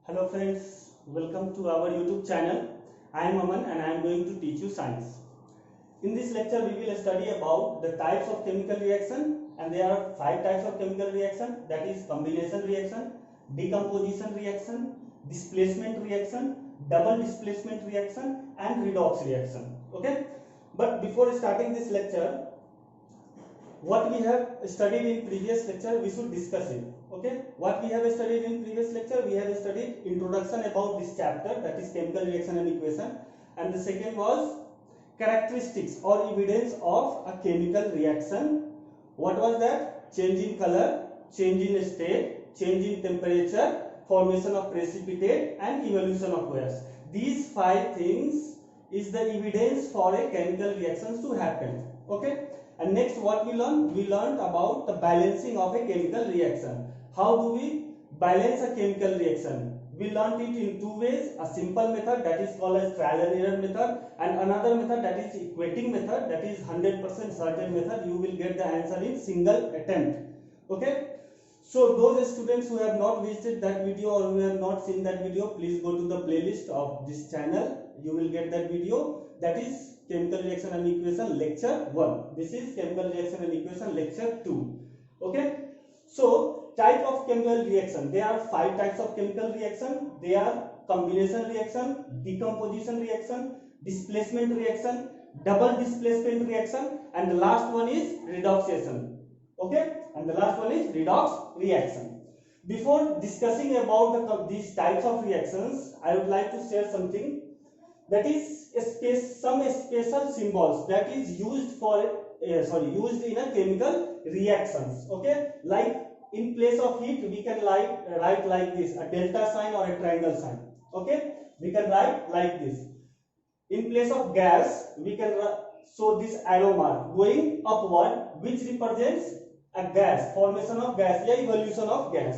Hello friends, welcome to our YouTube channel. I am Aman and I am going to teach you science. In this lecture we will study about the types of chemical reaction, and there are 5 types of chemical reaction, that is combination reaction, decomposition reaction, displacement reaction, double displacement reaction and redox reaction. Okay? But before starting this lecture, what we have studied in previous lecture we should discuss it. Okay, what we have studied in previous lecture, we have studied introduction about this chapter, that is chemical reaction and equation, and the second was characteristics or evidence of a chemical reaction. What was that? Change in color, change in state, change in temperature, formation of precipitate and evolution of gas. These 5 things is the evidence for a chemical reactions to happen. Okay, and next what we learned? We learned about the balancing of a chemical reaction. How do we balance a chemical reaction? We learned it in 2 ways: a simple method, that is called as trial and error method, and another method, that is equating method, that is 100% certain method. You will get the answer in single attempt. Okay, so those students who have not visited that video or who have not seen that video, please go to the playlist of this channel. You will get that video, that is chemical reaction and equation lecture 1. This is chemical reaction and equation lecture 2. Okay, so type of chemical reaction, there are 5 types of chemical reaction. They are combination reaction, decomposition reaction, displacement reaction, double displacement reaction, and the last one is redox reaction. Okay, and the last one is redox reaction. Before discussing about these types of reactions, I would like to share something, that is some special symbols that is used for used in a chemical reactions. Okay, like in place of heat we can write like this, a delta sign or a triangle sign. Okay, we can write like this. In place of gas we can show this arrow mark going upward, which represents a gas, formation of gas, yeah, evolution of gas.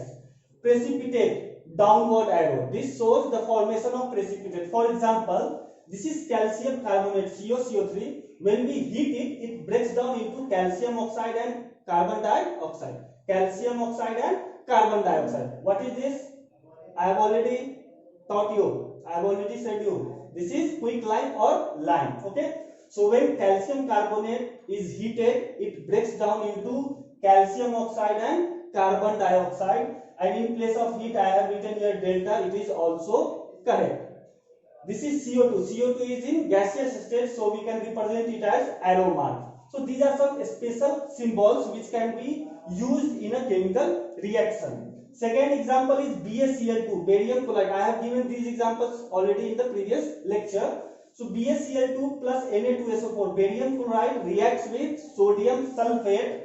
Precipitate, downward arrow, this shows the formation of precipitate. For example, this is calcium carbonate, CoCO3. When we heat it, it breaks down into calcium oxide and carbon dioxide. Calcium oxide and carbon dioxide. What is this? I have already taught you. I have already said you. This is quicklime or lime. Okay. So when calcium carbonate is heated, it breaks down into calcium oxide and carbon dioxide. And in place of heat, I have written here delta. It is also correct. This is CO2. CO2 is in gaseous state, so we can represent it as arrow mark. So these are some special symbols which can be used in a chemical reaction. Second example is BaCl2, barium chloride. I have given these examples already in the previous lecture. So BaCl2 plus Na2SO4, barium chloride reacts with sodium sulfate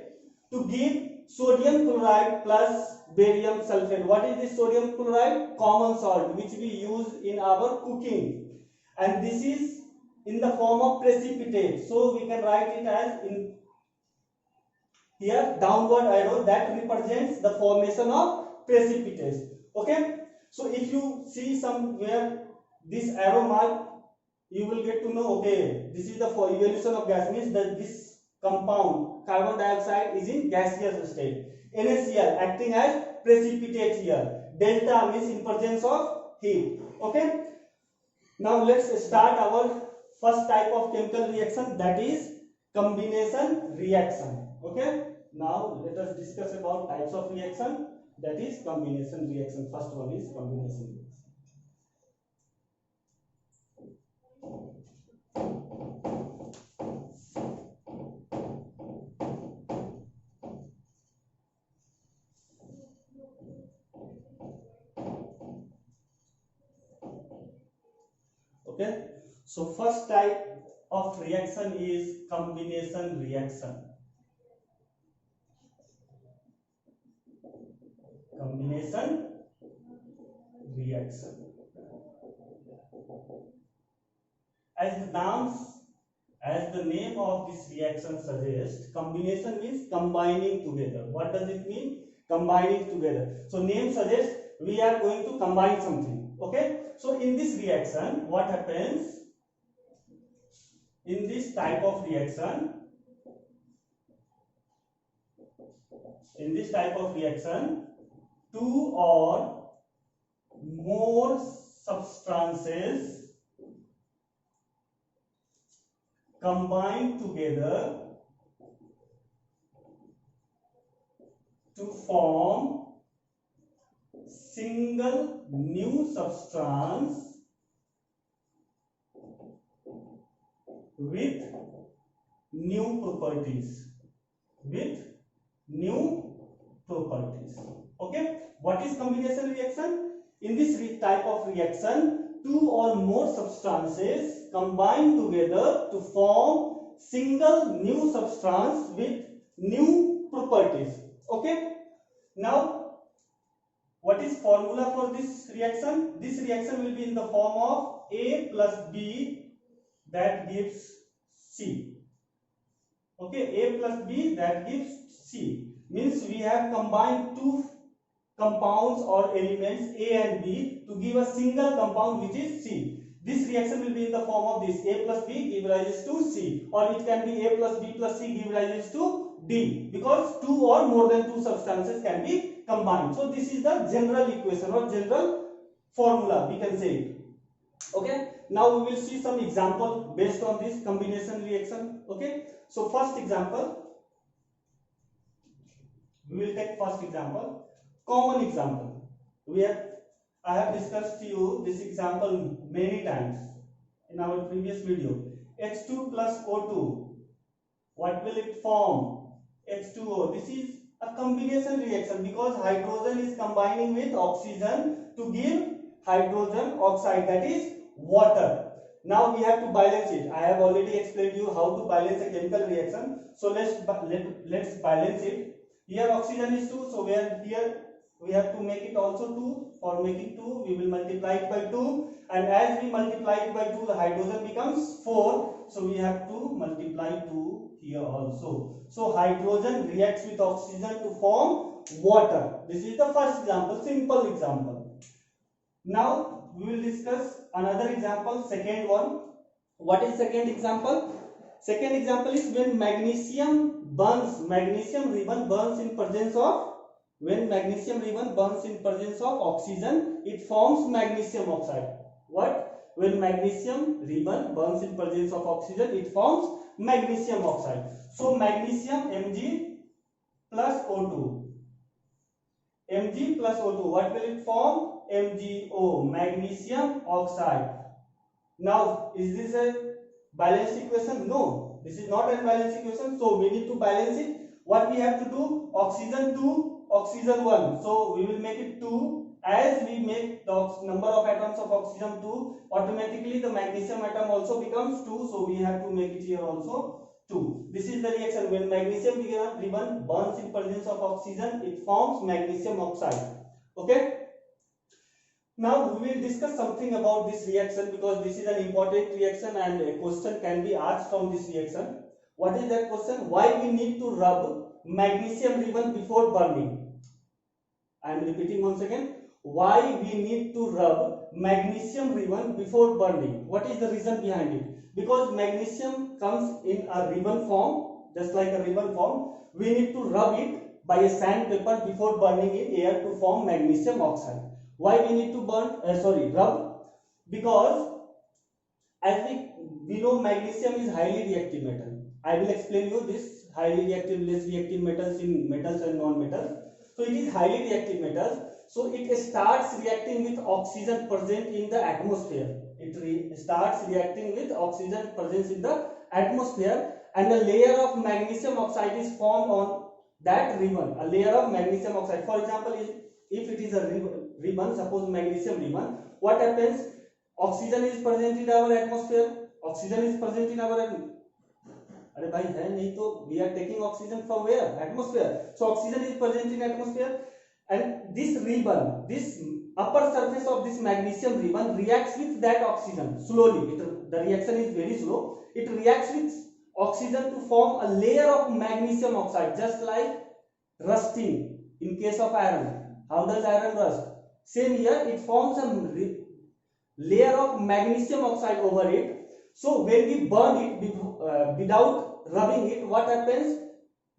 to give sodium chloride plus barium sulfate. What is this sodium chloride? Common salt which we use in our cooking, and this is in the form of precipitate. So we can write it as in here downward arrow, that represents the formation of precipitates. Okay, so if you see somewhere this arrow mark, you will get to know, okay, this is the evolution of gas, means that this compound carbon dioxide is in gaseous state. NaCl acting as precipitate here. Delta means in presence of heat. Okay, now let's start our first type of chemical reaction, that is combination reaction. Okay, now let us discuss about types of reaction, that is combination reaction. First one is combination reaction. Okay, so first type of reaction is combination reaction. Combination reaction. As the name of this reaction suggests, combination means combining together. What does it mean? Combining together. So name suggests we are going to combine something. Okay, so in this reaction what happens? In this type of reaction, two or more substances combine together to form single new substance with new properties. Okay, what is combination reaction? In this type of reaction, two or more substances combine together to form single new substance with new properties. Okay, now what is formula for this reaction? This reaction will be in the form of A plus B that gives C. Okay, A plus B that gives C. Means we have combined two compounds or elements A and B to give a single compound which is C. This reaction will be in the form of this: A plus B give rises to C, or it can be A plus B plus C give rises to D, because two or more than two substances can be combined. So this is the general equation or general formula, we can say it. Okay, now we will see some example based on this combination reaction. Okay, so first example, we will take first example, common example. I have discussed to you this example many times in our previous video. H2 plus O2, what will it form? H2O. This is a combination reaction because hydrogen is combining with oxygen to give hydrogen oxide, that is water. Now we have to balance it. I have already explained you how to balance a chemical reaction. So let's balance it. Here oxygen is 2, so here we have to make it also 2. For making 2, we will multiply it by 2, and as we multiply it by 2, the hydrogen becomes 4, so we have to multiply 2 here also. So hydrogen reacts with oxygen to form water. This is the first example, simple example. Now we will discuss another example, second one. What is second example? Second example is when magnesium ribbon burns in presence of oxygen, it forms magnesium oxide. What? When magnesium ribbon burns in presence of oxygen, it forms magnesium oxide. So magnesium Mg plus O2. Mg plus O2, what will it form? MgO, magnesium oxide. Now, is this a balanced equation? No, this is not a balanced equation. So we need to balance it. What we have to do? Oxygen 2, oxygen 1. So we will make it 2. As we make the number of atoms of oxygen 2, automatically the magnesium atom also becomes 2. So we have to make it here also 2. This is the reaction. When magnesium ribbon burns in presence of oxygen, it forms magnesium oxide. Okay. Now we will discuss something about this reaction because this is an important reaction and a question can be asked from this reaction. What is that question? Why we need to rub magnesium ribbon before burning? I am repeating once again. Why we need to rub magnesium ribbon before burning? What is the reason behind it? Because magnesium comes in a ribbon form, just like a ribbon form. We need to rub it by a sandpaper before burning in air to form magnesium oxide. Why we need to rub? Because as we know magnesium is highly reactive metal. I will explain you this highly reactive, less reactive metals in metals and non-metals. So it is highly reactive metals. So it starts reacting with oxygen present in the atmosphere. It starts reacting with oxygen present in the atmosphere, and a layer of magnesium oxide is formed on that ribbon. A layer of magnesium oxide. For example, if it is a ribbon, suppose magnesium ribbon, what happens? Oxygen is present in our atmosphere. Oxygen is present in our atmosphere. अरे भाई है नहीं तो we are taking oxygen from where? Atmosphere. So oxygen is present in atmosphere, and this ribbon, this upper surface of this magnesium ribbon reacts with that oxygen slowly. The reaction is very slow. It reacts with oxygen to form a layer of magnesium oxide, just like rusting in case of iron. How does iron rust? Same here, it forms a layer of magnesium oxide over it. So when we burn it without rubbing it, what happens?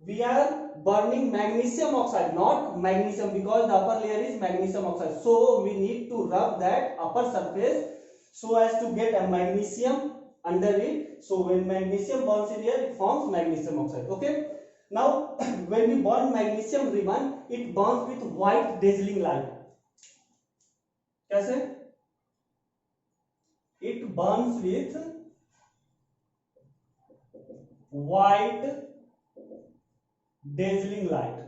We are burning magnesium oxide, not magnesium, because the upper layer is magnesium oxide. So we need to rub that upper surface so as to get a magnesium under it. So when magnesium burns in here, it forms magnesium oxide. Okay. Now when we burn magnesium ribbon, it burns with white dazzling light. कैसे? It burns with white dazzling light.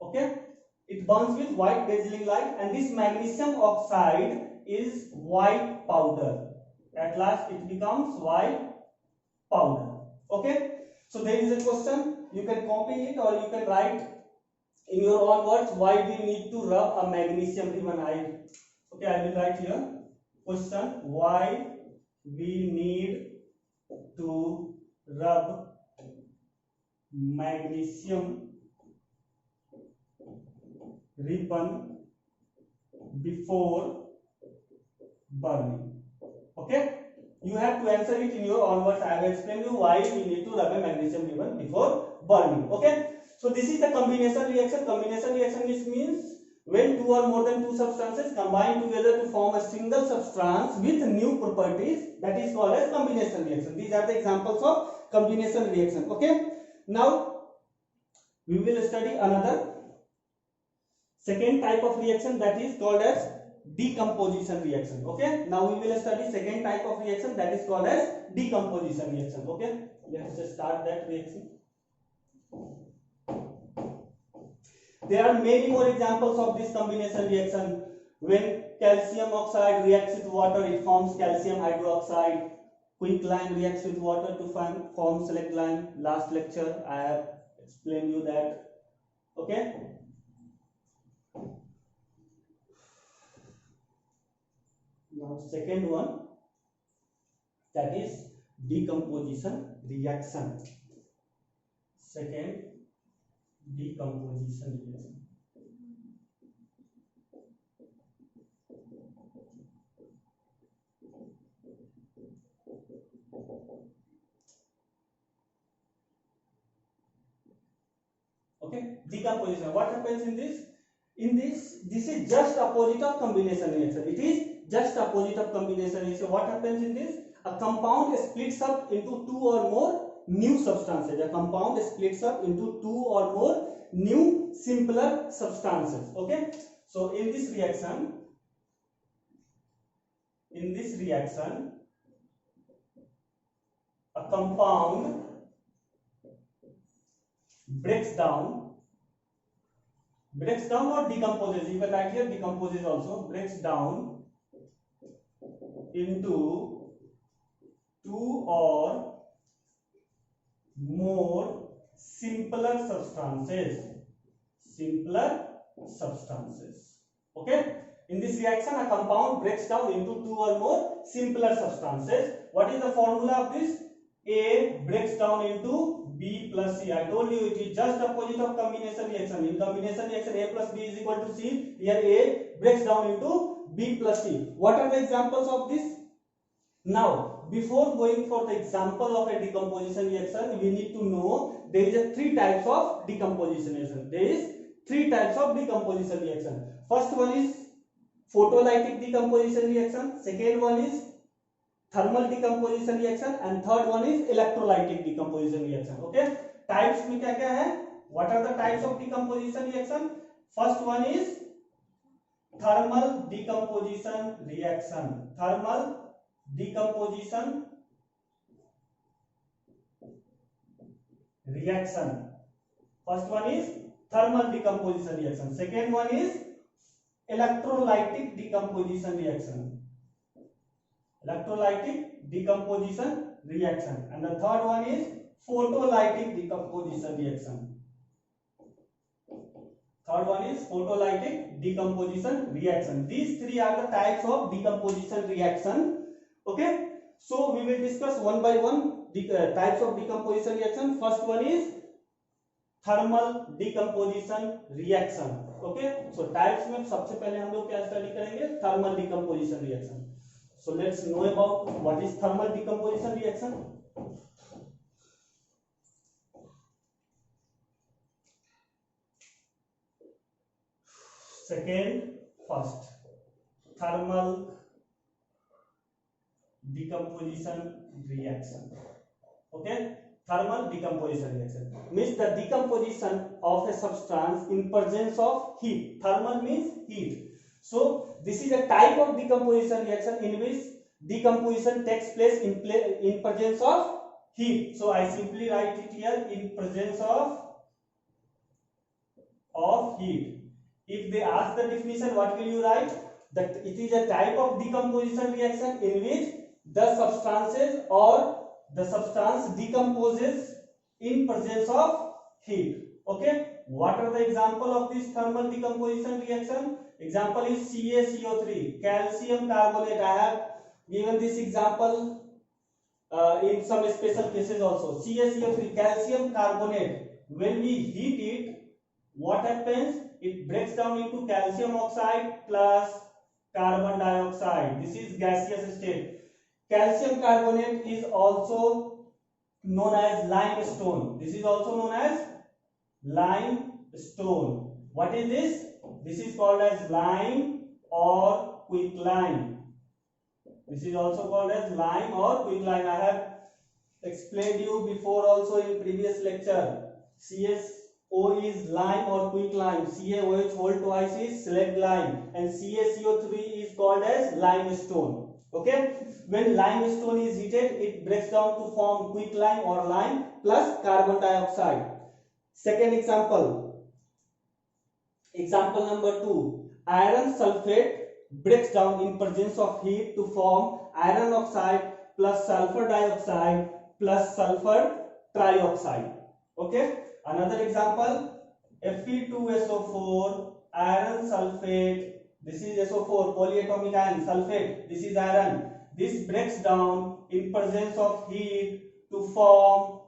Okay, it burns with white dazzling light, and this magnesium oxide is white powder. At last it becomes white powder. Okay, so there is a question, you can copy it or you can write in your own words. Why do you need to rub a magnesium ribbon? I will write here. Question: why we need to rub magnesium ribbon before burning? Okay, you have to answer it in your own words. I have explained you why we need to rub a magnesium ribbon before burning. Okay, so this is the combination reaction. Combination reaction means when two or more than two substances combine together to form a single substance with new properties, that is called as combination reaction. These are the examples of combination reaction. Okay, now we will study another second type of reaction, that is called as decomposition reaction. Okay, now we will study second type of reaction, that is called as decomposition reaction. Okay, let's just start that reaction. There are many more examples of this combination reaction. When calcium oxide reacts with water, it forms calcium hydroxide. Quicklime reacts with water to form select lime. Last lecture I have explained you that. Okay, now second one, that is decomposition reaction. Second, decomposition reaction. Okay, decomposition. What happens in this? In this is just opposite of combination reaction. It is just opposite of combination reaction. What happens in this? A compound splits up into two or more new substances. A compound splits up into two or more new simpler substances. Okay, so in this reaction, a compound breaks down or decomposes. You can write here decomposes also. Breaks down into two or more simpler substances. Okay, in this reaction a compound breaks down into two or more simpler substances. What is the formula of this? A breaks down into B plus C. I told you it is just opposite of combination reaction. In combination reaction A plus B is equal to C. Here A breaks down into B plus C. What are the examples of this? Now, before going for the example of a decomposition reaction, we need to know there is a three types of decomposition reaction. There is three types of decomposition reaction. First one is photolytic decomposition reaction. Second one is thermal decomposition reaction, and third one is electrolytic decomposition reaction. Okay, types में क्या क्या है? What are the types of decomposition reaction? First one is thermal decomposition reaction. Thermal decomposition reaction. First one is thermal decomposition reaction. Second one is electrolytic decomposition reaction. Electrolytic decomposition reaction, and the third one is photolytic decomposition reaction. Third one is photolytic decomposition reaction. These three are the types of decomposition reaction. Okay, so we will discuss one by one the types of decomposition reaction. First one is thermal decomposition reaction. Okay, so types में सबसे पहले हम लोग क्या study करेंगे? Thermal decomposition reaction. So let's know about what is thermal decomposition reaction. Second, first, thermal decomposition reaction. Okay, thermal decomposition reaction means the decomposition of a substance in presence of heat. Thermal means heat. So this is a type of decomposition reaction in which decomposition takes place in presence of heat. So I simply write it here, in presence of heat. If they ask the definition, what will you write? That it is a type of decomposition reaction in which the substances or the substance decomposes in presence of heat. Okay, what are the example of this thermal decomposition reaction? Example is CaCO3, calcium carbonate. I have given this example in some special cases also. CaCO3, calcium carbonate, when we heat it, what happens? It breaks down into calcium oxide plus carbon dioxide. This is gaseous state. Calcium carbonate is also known as limestone. This is also known as limestone. What is this? This is called as lime or quicklime. This is also called as lime or quicklime. I have explained you before also in previous lecture. CaO is lime or quicklime. CaOH whole twice is slag lime, and CaCO3 is called as limestone. Okay, when limestone is heated, it breaks down to form quicklime or lime plus carbon dioxide. Second example, example number 2, iron sulfate breaks down in presence of heat to form iron oxide plus sulfur dioxide plus sulfur trioxide. Okay, another example, Fe2SO4 iron sulfate. This is SO4, polyatomic iron, sulfate. This is iron. This breaks down in presence of heat to form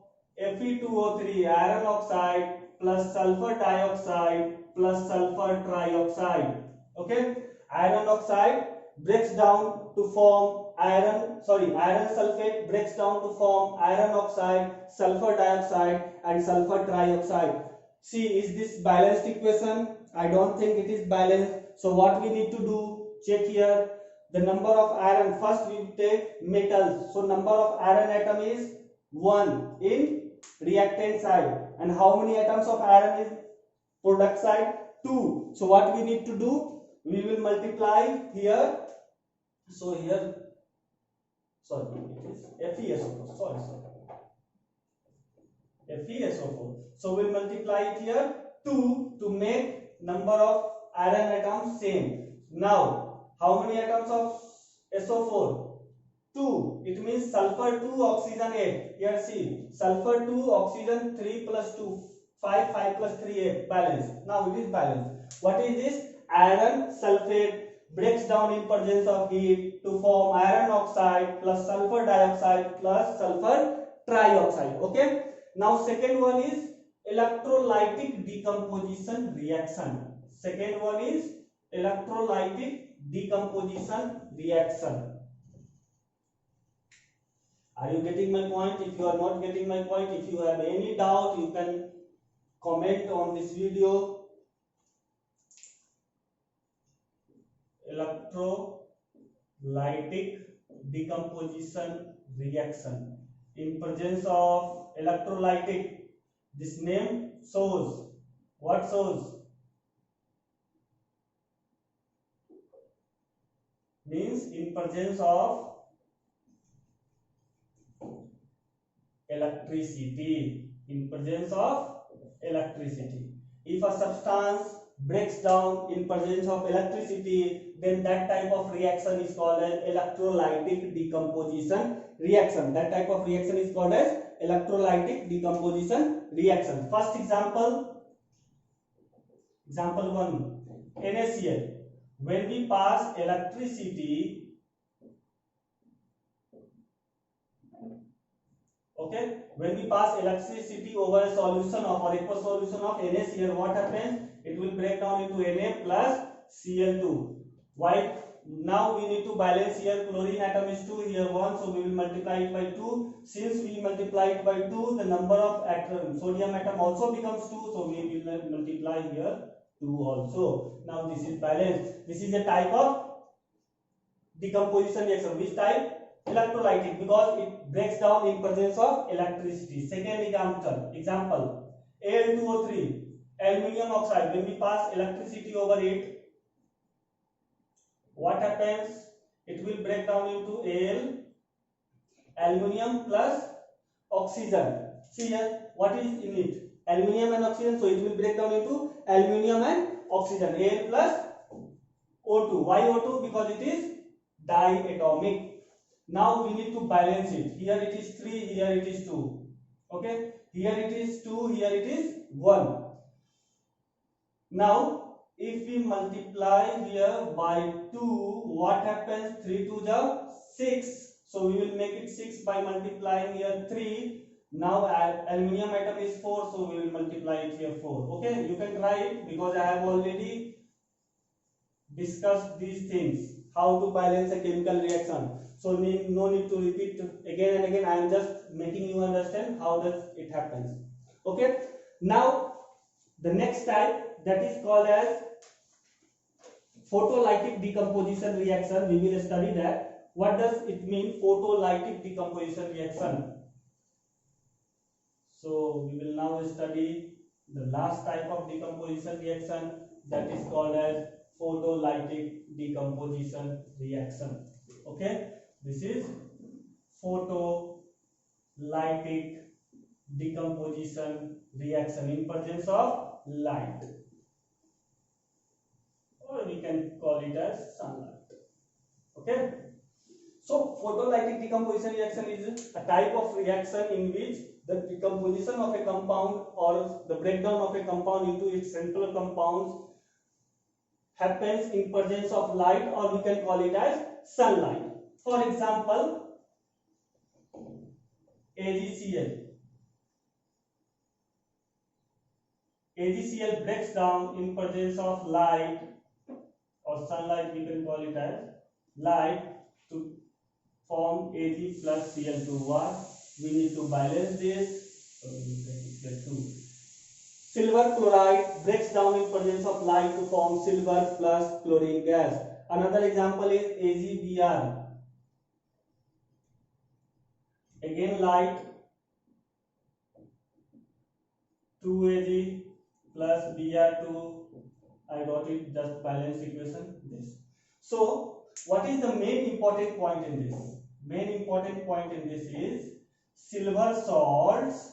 Fe2O3 iron oxide plus sulfur dioxide plus sulfur trioxide. Okay, iron oxide breaks down to form iron sulfate breaks down to form iron oxide, sulfur dioxide and sulfur trioxide. See, is this balanced equation? I don't think it is balanced. So what we need to do, check here the number of iron. First we take metals. So number of iron atom is 1 in reactant side, and how many atoms of iron is product side? 2. So what we need to do, we will multiply here. So here, sorry, it is FeSO4. Sorry. FeSO4. So we'll multiply it here 2 to make number of iron atoms same. Now, how many atoms of SO4? 2. It means sulfur 2, oxygen 8. Here see, sulfur 2, oxygen 3 plus 2, 5, 5 plus 3, 8. Balance. Now it is balanced. What is this? Iron sulfate breaks down in presence of heat to form iron oxide plus sulfur dioxide plus sulfur trioxide. Okay. Now second one is electrolytic decomposition reaction. Second one is electrolytic decomposition reaction. Are you getting my point? If you are not getting my point, if you have any doubt, you can comment on this video. Electrolytic decomposition reaction in presence of electrolytic. This name shows what? Shows means in presence of electricity. In presence of electricity. If a substance breaks down in presence of electricity, then that type of reaction is called as electrolytic decomposition reaction. That type of reaction is called as electrolytic decomposition reaction. First example, example 1, NaCl. When we pass electricity, okay, when we pass electricity over a solution of or aqueous solution of NaCl, what happens? It will break down into Na plus Cl2. Why? Now we need to balance here. Chlorine atom is 2, here 1, so we will multiply it by 2. Since we multiply it by 2, the number of sodium atom also becomes 2, so we will multiply here 2 also. Now this is balanced. This is a type of decomposition reaction. Which type? Electrolytic, because it breaks down in presence of electricity. Second example, Al2O3, aluminium oxide. When we pass electricity over it, what happens? It will break down into aluminium plus oxygen. See here, what is in it? Aluminium and oxygen, so it will break down into aluminium and oxygen. Al plus O2. Why O2? Because it is diatomic. Now we need to balance it. Here it is 3, here it is 2. Okay, here it is 2, here it is 1. Now if we multiply here by 2, what happens? 3 to the 6. So we will make it 6 by multiplying here 3. Now aluminium atom is 4, so we will multiply it here 4. Okay, you can try it because I have already discussed these things, how to balance a chemical reaction. So no need to repeat again and again. I am just making you understand how does it happens. Okay, now the next type, that is called as photolytic decomposition reaction. We will study that. What does it mean, photolytic decomposition reaction? So we will now study the last type of decomposition reaction, that is called as photolytic decomposition reaction. Okay, this is photolytic decomposition reaction in presence of light, or we can call it as sunlight. Okay, so photolytic decomposition reaction is a type of reaction in which the decomposition of a compound or the breakdown of a compound into its central compounds happens in presence of light, or we can call it as sunlight. For example, AgCl. AgCl breaks down in presence of light or sunlight, we can call it as light, to form Ag plus Cl2. What? We need to balance this, so we will get 2. Silver chloride breaks down in presence of light to form silver plus chlorine gas. Another example is AgBr. Again light, 2Ag plus Br2. I wrote it just balance equation this. So what is the main important point in this? Main important point in this is silver salts.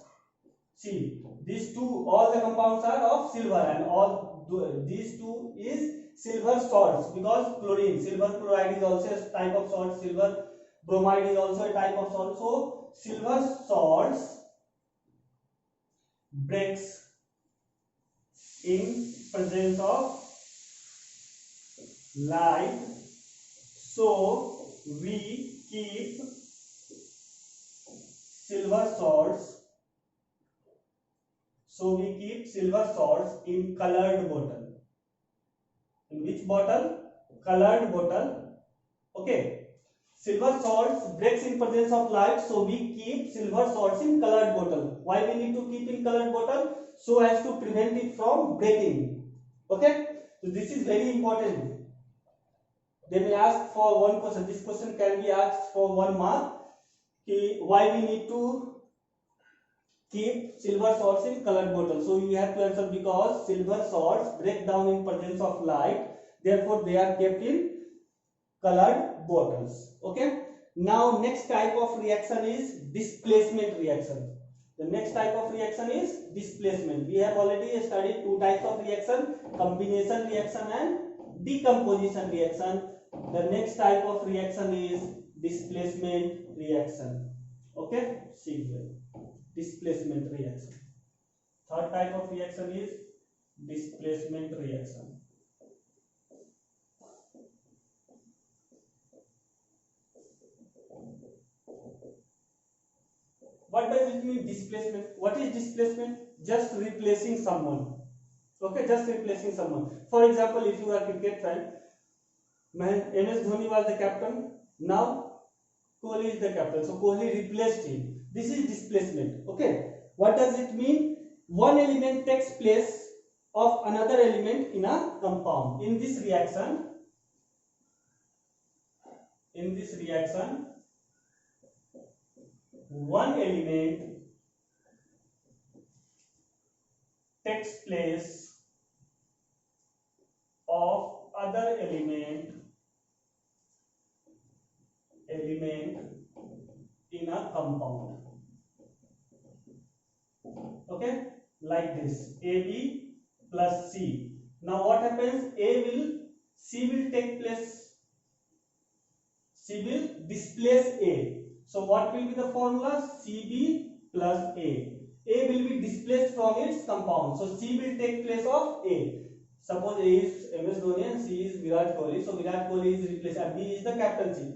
See, these two, all the compounds are of silver, and all these two is silver salts, because chlorine, silver chloride is also a type of salt, silver bromide is also a type of salt. So silver salts breaks in presence of light, so we keep silver salts. So we keep silver salts in colored bottle. In which bottle? Colored bottle. Okay. Silver salts breaks in presence of light, so we keep silver salts in colored bottle. Why we need to keep in colored bottle? So as to prevent it from breaking. Okay. So this is very important. They may ask for one question. This question can be asked for 1 mark. Why we need to keep silver salts in colored bottle? So you have to answer because silver salts break down in presence of light, therefore they are kept in colored bottles. Okay. Now next type of reaction is displacement reaction. The next type of reaction is displacement. We have already studied 2 types of reaction, combination reaction and decomposition reaction. The next type of reaction is displacement reaction. Okay, see here, displacement reaction. Third type of reaction is displacement reaction. What does it mean, displacement? What is displacement? Just replacing someone. Okay, just replacing someone. For example, if you are a cricket fan, MS Dhoni was the captain, now Kohli is the captain, so Kohli replaced him. This is displacement. Okay, what does it mean? One element takes place of another element in a compound. In this reaction, one element takes place of other element in a compound. Okay, like this, AB plus C. Now what happens? C will displace A. So what will be the formula? CB plus A. A will be displaced from its compound. So C will take place of A. Suppose A is MS Dhoni and C is Virat Kohli. So Virat Kohli is replaced and B is the captaincy.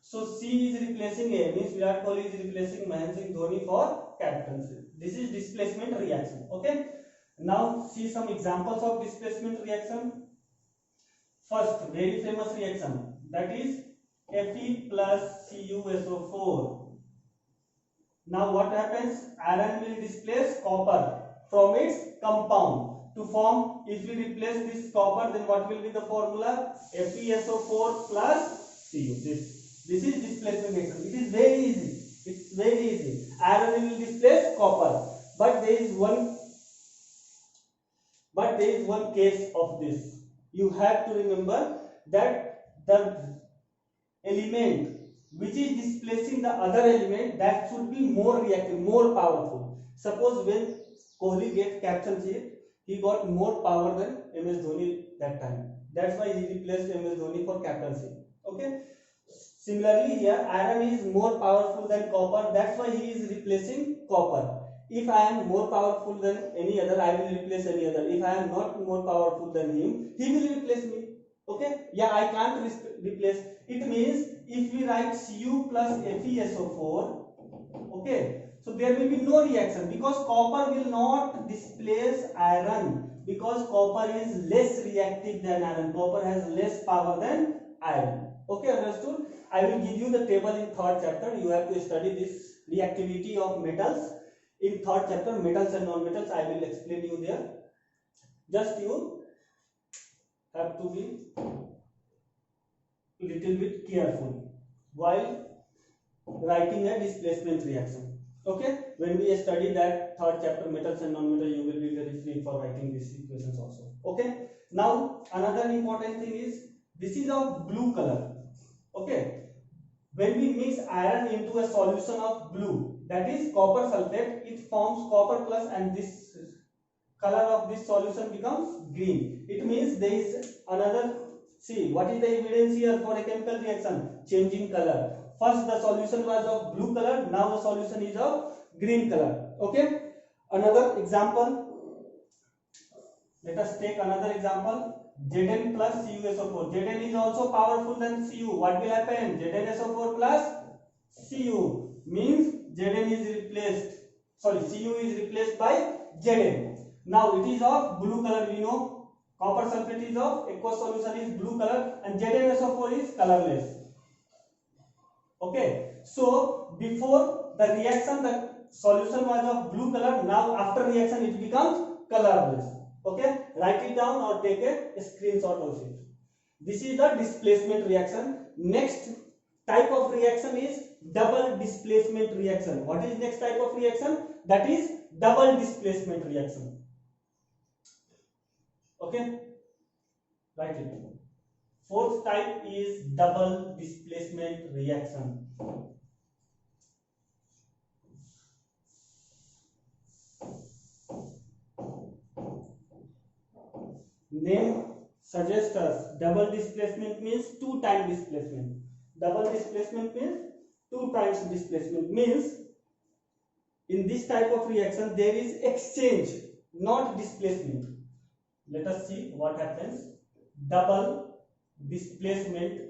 So C is replacing A, means Virat Kohli is replacing Mahendra Singh Dhoni for captaincy. This is displacement reaction. Okay. Now see some examples of displacement reaction. First, very famous reaction, that is Fe plus CuSO4. Now what happens? Iron will displace copper from its compound to form. If we replace this copper, then what will be the formula? FeSO4 plus Cu. This is displacement reaction. It is very easy. It's very easy. Iron will displace copper, but there is one case of this. You have to remember that the element which is displacing the other element, that should be more reactive, more powerful. Suppose when Kohli gets captaincy, he got more power than MS Dhoni that time. That's why he replaced MS Dhoni for captaincy. Okay. Similarly here, iron is more powerful than copper. That's why he is replacing copper. If I am more powerful than any other, I will replace any other. If I am not more powerful than him, he will replace me. Okay. Yeah, I can't replace. It means if we write Cu plus FeSO4, okay, so there will be no reaction because copper will not displace iron, because copper is less reactive than iron. Copper has less power than iron. Okay, understood? I will give you the table in third chapter. You have to study this reactivity of metals in third chapter, metals and non-metals. I will explain you there. Just you have to be little bit careful while writing a displacement reaction. Okay, when we study that third chapter, metals and non-metals, you will be very free for writing these equations also. Okay, now another important thing is this is of blue color. Okay, when we mix iron into a solution of blue, that is copper sulfate, it forms copper plus and this color of this solution becomes green. It means there is another. See, what is the evidence here for a chemical reaction? Changing color. First the solution was of blue color, now the solution is of green color. Okay. Another example. Let us take another example. Zn plus CuSO4. Zn is also powerful than Cu. What will happen? ZnSO4 plus Cu means Zn is replaced. Sorry, Cu is replaced by Zn. Now it is of blue color. We know copper sulfate is of aqueous solution is blue color and ZnSO4 is colorless. Okay, so before the reaction the solution was of blue color. Now after reaction it becomes colorless. Okay, write it down or take a screenshot of it. This is the displacement reaction. Next type of reaction is double displacement reaction. What is next type of reaction? That is double displacement reaction. Okay, write it. Fourth type is double displacement reaction. Name suggests us double displacement means 2 times displacement. Double displacement means 2 times displacement, means in this type of reaction there is exchange, not displacement. Let us see what happens. Double displacement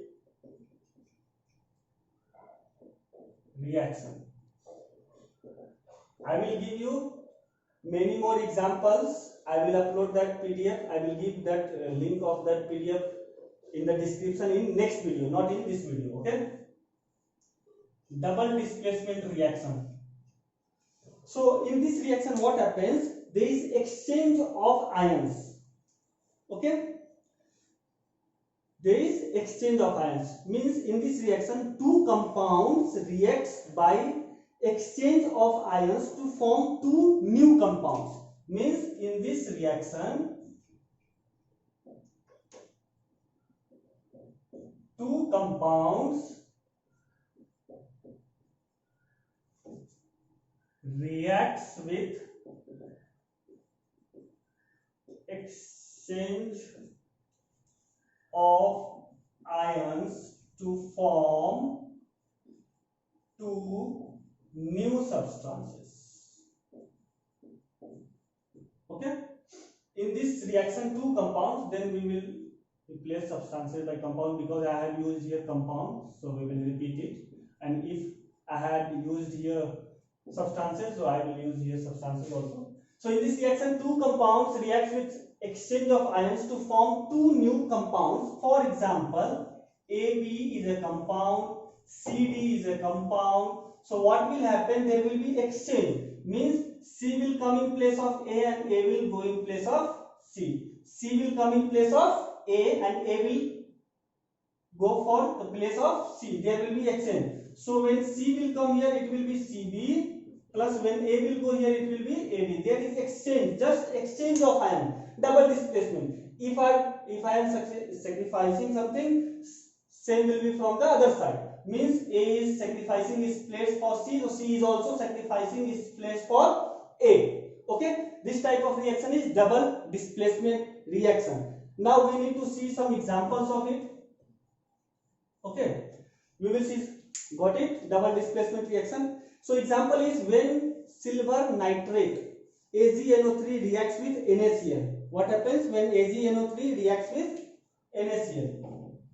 reaction. I will give you many more examples. I will upload that PDF. I will give that link of that PDF in the description in next video, not in this video. Okay. Double displacement reaction. So in this reaction what happens? There is exchange of ions. Okay, there is exchange of ions, means in this reaction two compounds reacts by exchange of ions to form two new compounds. Means in this reaction two compounds reacts with exchange of ions to form two new substances. Okay, in this reaction two compounds, then we will replace substances by compound, because I have used here compound, so we will repeat it. And if I had used here substances, so I will use here substances also. So in this reaction two compounds react with exchange of ions to form two new compounds. For example, AB is a compound, CD is a compound. So what will happen? There will be exchange, means C will come in place of A and A will go in place of C. C will come in place of A and A will go for the place of C. There will be exchange. So when C will come here, it will be CB, plus when A will go here, it will be AD. There is exchange, just exchange of ion, double displacement. If I am sacrificing something, same will be from the other side. Means A is sacrificing its place for C, so C is also sacrificing its place for A. Okay, this type of reaction is double displacement reaction. Now we need to see some examples of it. Okay, we will see. Got it? Double displacement reaction. So example is when silver nitrate AgNO3 reacts with NaCl. What happens when AgNO3 reacts with NaCl?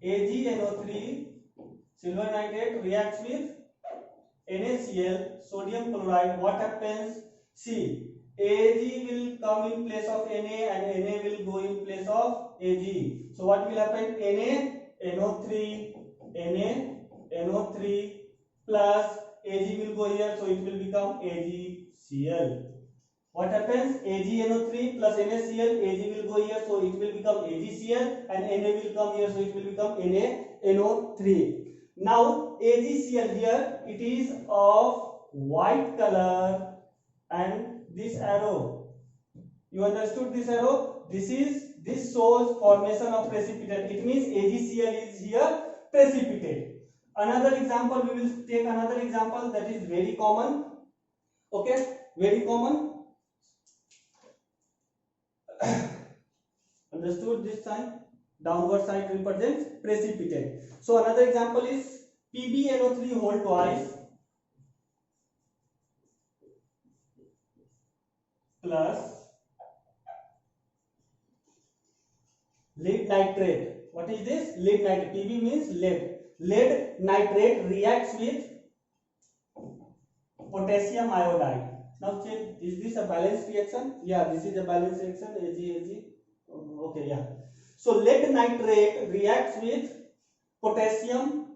AgNO3 silver nitrate reacts with NaCl sodium chloride. What happens? See, Ag will come in place of Na and Na will go in place of Ag. So what will happen? NaNO3 NaNO3 plus Ag will go here, so it will become AgCl. What happens? AgNO3 plus NaCl, Ag will go here, so it will become AgCl, and Na will come here, so it will become NaNO3. Now AgCl here, it is of white color, and this arrow, you understood this arrow? This shows formation of precipitate. It means AgCl is here precipitate. Another example, we will take another example that is very common. Okay, very common. Understood this sign? Downward side represents precipitate. So another example is PbNO3 whole twice plus lead nitrate. What is this? Lead nitrate. Pb means lead. Lead nitrate reacts with potassium iodide. Now check, is this a balanced reaction? Yeah, this is a balanced reaction. Ag. Okay, yeah. So lead nitrate reacts with potassium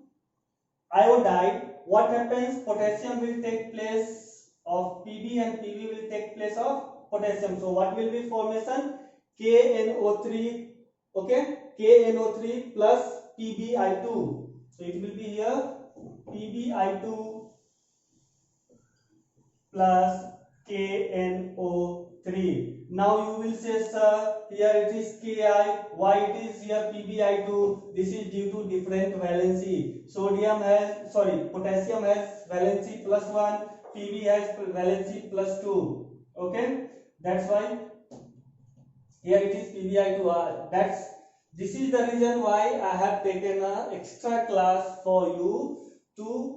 iodide. What happens? Potassium will take place of Pb and Pb will take place of potassium. So what will be formation? KNO3. Okay, KNO3 plus PbI2. So it will be here PbI2 plus KNO3. Now you will say, sir, here it is Ki, why it is here PbI2? This is due to different valency. Potassium has valency plus 1, Pb has valency plus 2. Okay, that's why here it is PbI2. This is the reason why I have taken an extra class for you to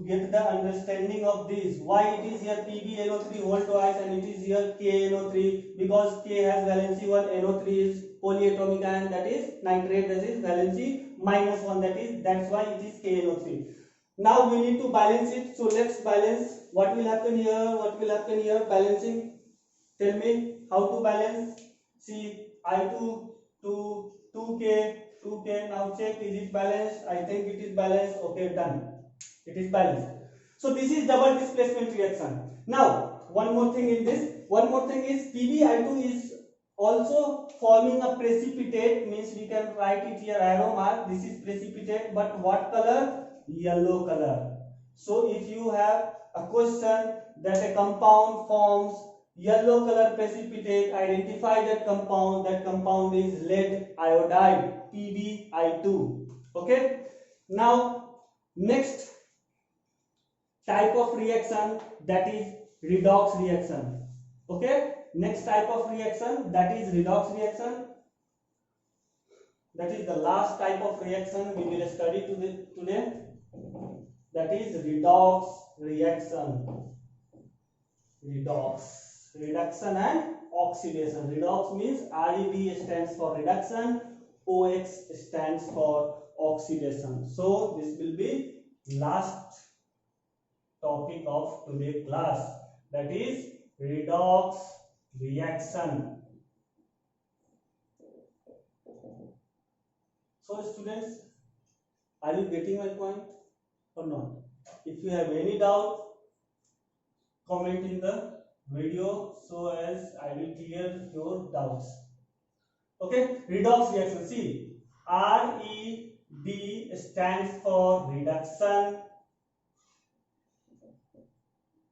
get the understanding of this. Why it is here PbNO3 whole twice and it is here KNO3, because K has valency 1, NO3 is polyatomic ion, that is nitrate, that is valency -1, that's why it is KNO3. Now we need to balance it. So let's balance. What will happen here? What will happen here? Balancing. Tell me how to balance. See, I2 to 2K. Now check, is it balanced? I think it is balanced. Okay, done. It is balanced. So this is double displacement reaction. Now one more thing in this. One more thing is PbI2 is Also forming a precipitate means we can write it here arrow mark. This is precipitate, but what color? Yellow color. So if you have a question that a compound forms yellow color precipitate, identify that compound. That compound is lead iodide, PbI2. Okay. Now next type of reaction, that is redox reaction. Okay. Next type of reaction, that is redox reaction. That is the last type of reaction we will study today. That is redox reaction. Redox, reduction and oxidation. Redox means RED stands for reduction, OX stands for oxidation. So this will be last topic of today's class, that is redox reaction. So students, are you getting my point or not? If you have any doubt, comment in the video so as I will clear your doubts. Okay, redox reaction. See, RED stands for reduction.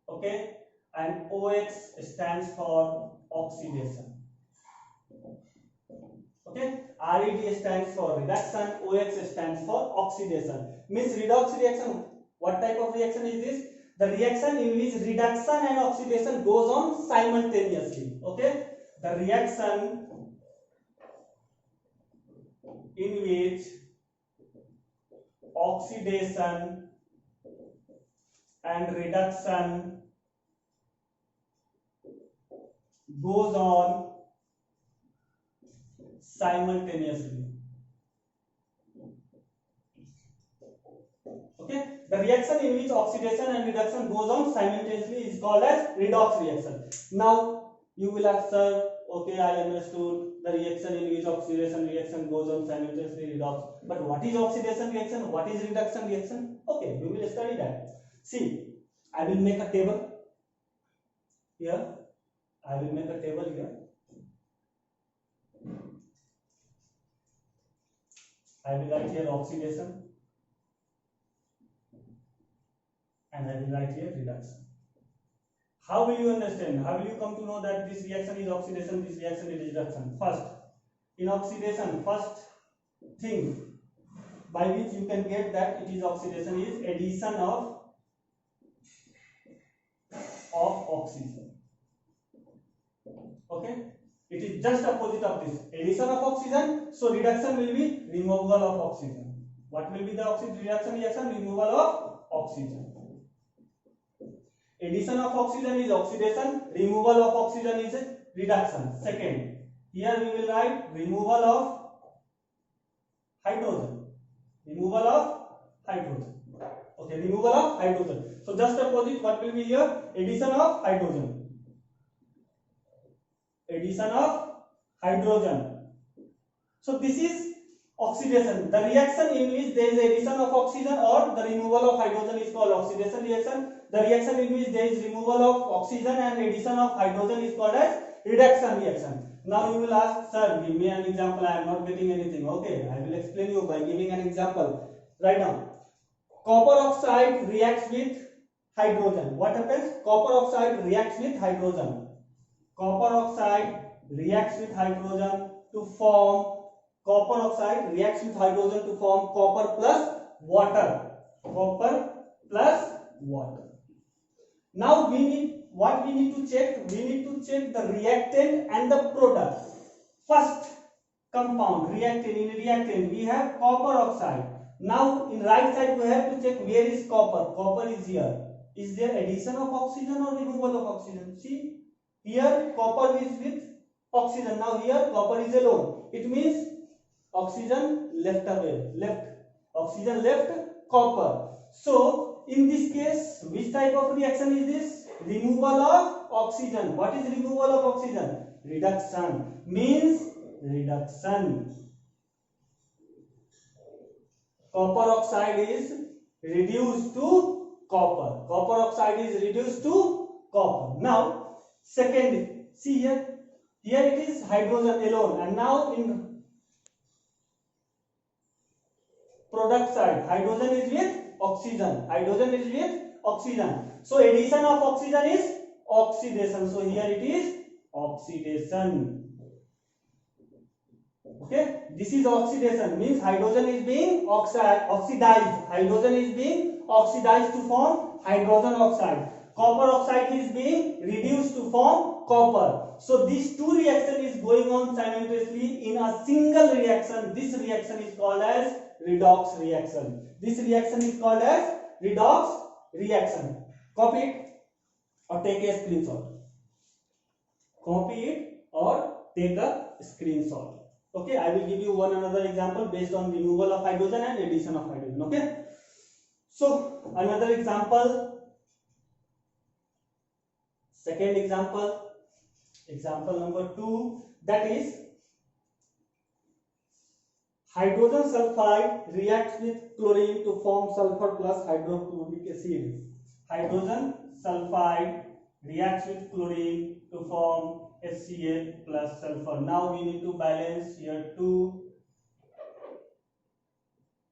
Okay, and OX stands for oxidation. Okay, RED stands for reduction, OX stands for oxidation. Means redox reaction. What type of reaction is this? The reaction in which reduction and oxidation goes on simultaneously. Okay, the reaction in which oxidation and reduction goes on simultaneously. Okay, the reaction in which oxidation and reduction goes on simultaneously is called as redox reaction. Now you will ask, sir, okay, I understood the reaction in which oxidation reaction goes on simultaneously, redox. But what is oxidation reaction? What is reduction reaction? Okay, we will study that. See, I will make a table here. I will make a table here. I will write here oxidation and I will write here reduction. How will you understand? How will you come to know that this reaction is oxidation, this reaction is reduction? First, in oxidation, first thing by which you can get that it is oxidation is addition of oxygen. Okay, it is just opposite of this, addition of oxygen. So reduction will be removal of oxygen. What will be the reduction reaction? Removal of oxygen. Addition of oxygen is oxidation, removal of oxygen is reduction. Second, here we will write removal of hydrogen. Removal of hydrogen. Okay, removal of hydrogen. So just opposite, what will be here? Addition of hydrogen. Addition of hydrogen. So this is oxidation. The reaction in which there is addition of oxygen or the removal of hydrogen is called oxidation reaction. The reaction in which there is removal of oxygen and addition of hydrogen is called as reduction reaction. Now you will ask, sir, give me an example. I am not getting anything. Okay, I will explain you by giving an example. Right now, copper oxide reacts with hydrogen. What happens? Copper oxide reacts with hydrogen. Copper oxide reacts with hydrogen to form copper oxide reacts with hydrogen to form copper plus water. Copper plus water. Now we need to check? We need to check the reactant and the product. First compound reactant. In reactant we have copper oxide. Now in right side we have to check where is copper. Copper is here. Is there addition of oxygen or removal of oxygen? See, here copper is with oxygen. Now here copper is alone. It means oxygen left away. Oxygen left copper. So in this case, which type of reaction is this? Removal of oxygen. What is removal of oxygen? Reduction. Means reduction. Copper oxide is reduced to copper. Copper oxide is reduced to copper. Now, second, see here, Here it is hydrogen alone, and now in product side, hydrogen is with oxygen. Hydrogen is with oxygen. So addition of oxygen is oxidation. So here it is oxidation. Okay, this is oxidation, means hydrogen is being oxidized. Hydrogen is being oxidized to form hydrogen oxide. Copper oxide is being reduced to form copper. So these two reaction is going on simultaneously in a single reaction. This reaction is called as redox reaction. This reaction is called as redox reaction. Copy it or take a screenshot. Copy it or take a screenshot. Okay, I will give you one another example based on removal of hydrogen and addition of hydrogen. Okay, so another example, second example, example number 2, that is hydrogen sulfide reacts with chlorine to form sulfur plus hydrochloric acid. Hydrogen sulfide reacts with chlorine to form HCl plus sulfur. Now we need to balance here 2,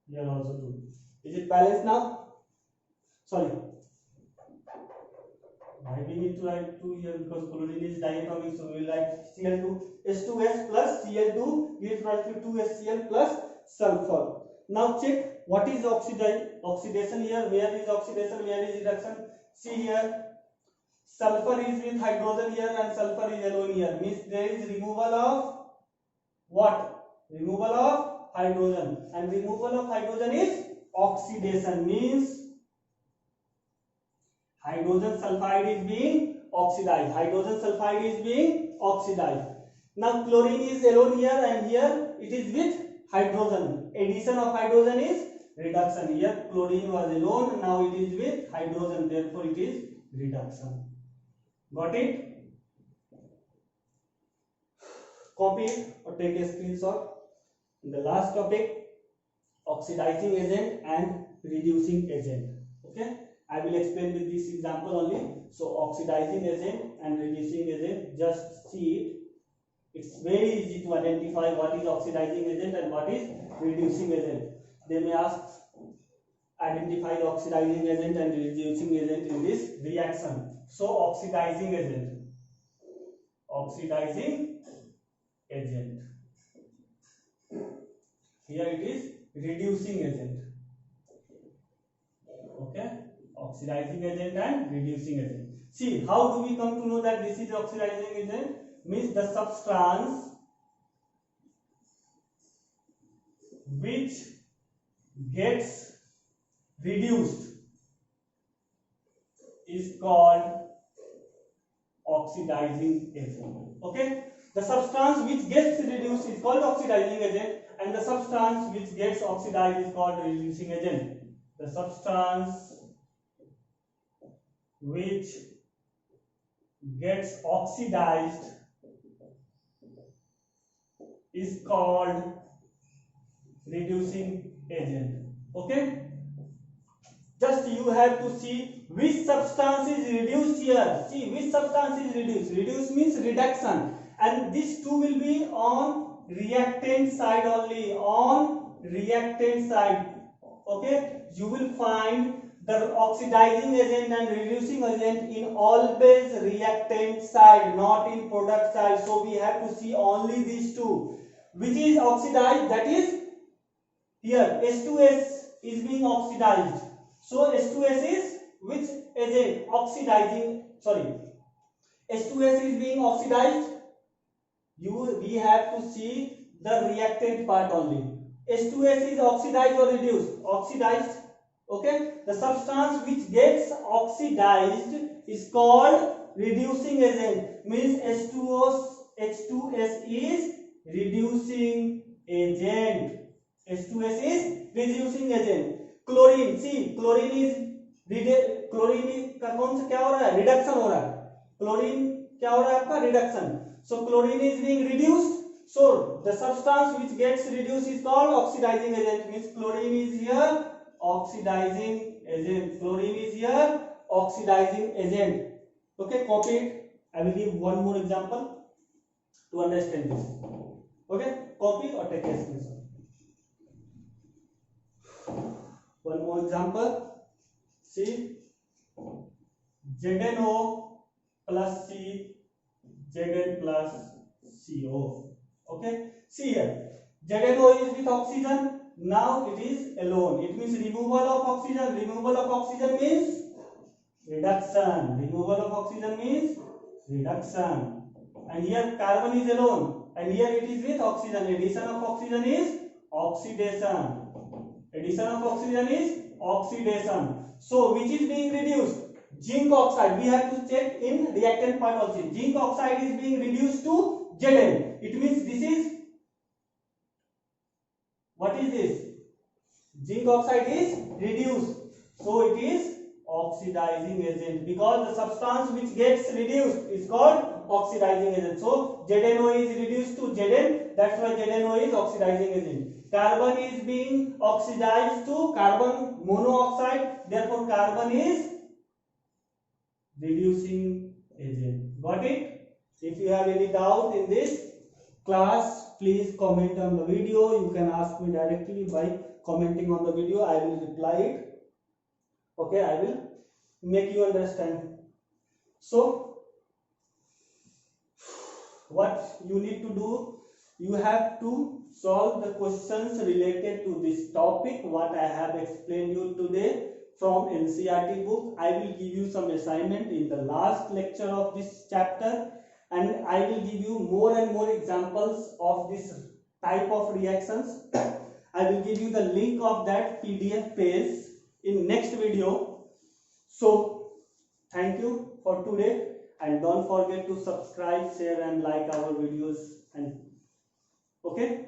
here also 2. Is it balanced now? Sorry. Why we need to write 2 here? Because chlorine is diatomic, so we will write Cl2 H2S plus Cl2 gives rise to 2HCl plus sulfur. Now check what is oxidation here. Where is oxidation? Where is reduction? See here. Sulfur is with hydrogen here and sulfur is alone here. Means there is removal of what? Removal of hydrogen, and removal of hydrogen is oxidation. Means hydrogen sulfide is being oxidized. Hydrogen sulfide is being oxidized. Now chlorine is alone here and here it is with hydrogen. Addition of hydrogen is reduction. Here chlorine was alone, now it is with hydrogen, therefore it is reduction. Got it? Copy it or take a screenshot. The last topic, oxidizing agent and reducing agent. Okay, I will explain with this example only. So oxidizing agent and reducing agent, just see it. It's very easy to identify what is oxidizing agent and what is reducing agent. They may ask, identify the oxidizing agent and reducing agent in this reaction. So oxidizing agent, oxidizing agent. Here it is reducing agent. Okay, oxidizing agent and reducing agent. See, how do we come to know that this is oxidizing agent? Means the substance which gets reduced is called oxidizing agent. Okay, the substance which gets reduced is called oxidizing agent, and the substance which gets oxidized is called reducing agent. The substance which gets oxidized is called reducing agent. Okay, just you have to see which substance is reduced here. See which substance is reduced. Reduce means reduction, and this two will be on reactant side only, on reactant side. Okay, you will find the oxidizing agent and reducing agent in always reactant side, not in product side. So we have to see only these two. Which is oxidized, that is here H2S is being oxidized. So H2S is which agent? Oxidizing, sorry, H2S is being oxidized. We have to see the reactant part only. H2S is oxidized or reduced? Oxidized. Okay, the substance which gets oxidized is called reducing agent. Means H2S is reducing agent. H2S is reducing agent. Chlorine, सी chlorine का कौन सा क्या हो रहा है? Reduction हो रहा है. क्लोरीन क्या हो रहा है आपका? Reduction. So chlorine is being reduced. So the substance which gets reduced is called oxidizing agent. Means chlorine is here oxidizing agent. Chlorine is here oxidizing agent. Okay, copy it. I will give one more example. to understand this. Okay, copy or take a screenshot. One more example. See, ZnO plus C, Zn plus CO. Okay, see here, ZnO is with oxygen. Now it is alone. It means removal of oxygen. Removal of oxygen means reduction. Removal of oxygen means reduction. And here carbon is alone, and here it is with oxygen. Addition of oxygen is oxidation. Addition of oxygen is oxidation. So which is being reduced? Zinc oxide. We have to check in reactant part also. Zinc oxide is being reduced to Zn. It means this is, what is this? Zinc oxide is reduced. So it is oxidizing agent, because the substance which gets reduced is called oxidizing agent. So ZnO is reduced to Zn. That's why ZnO is oxidizing agent. Carbon is being oxidized to carbon monoxide. Therefore, carbon is reducing agent. Got it? If you have any doubt in this class, please comment on the video. You can ask me directly by commenting on the video. I will reply it. Okay, I will make you understand. So, what you need to do, you have to solve the questions related to this topic, what I have explained you today from NCERT book. I will give you some assignment in the last lecture of this chapter, and I will give you more and more examples of this type of reactions. I will give you the link of that PDF page in next video. So thank you for today, and don't forget to subscribe, share and like our videos. And okay.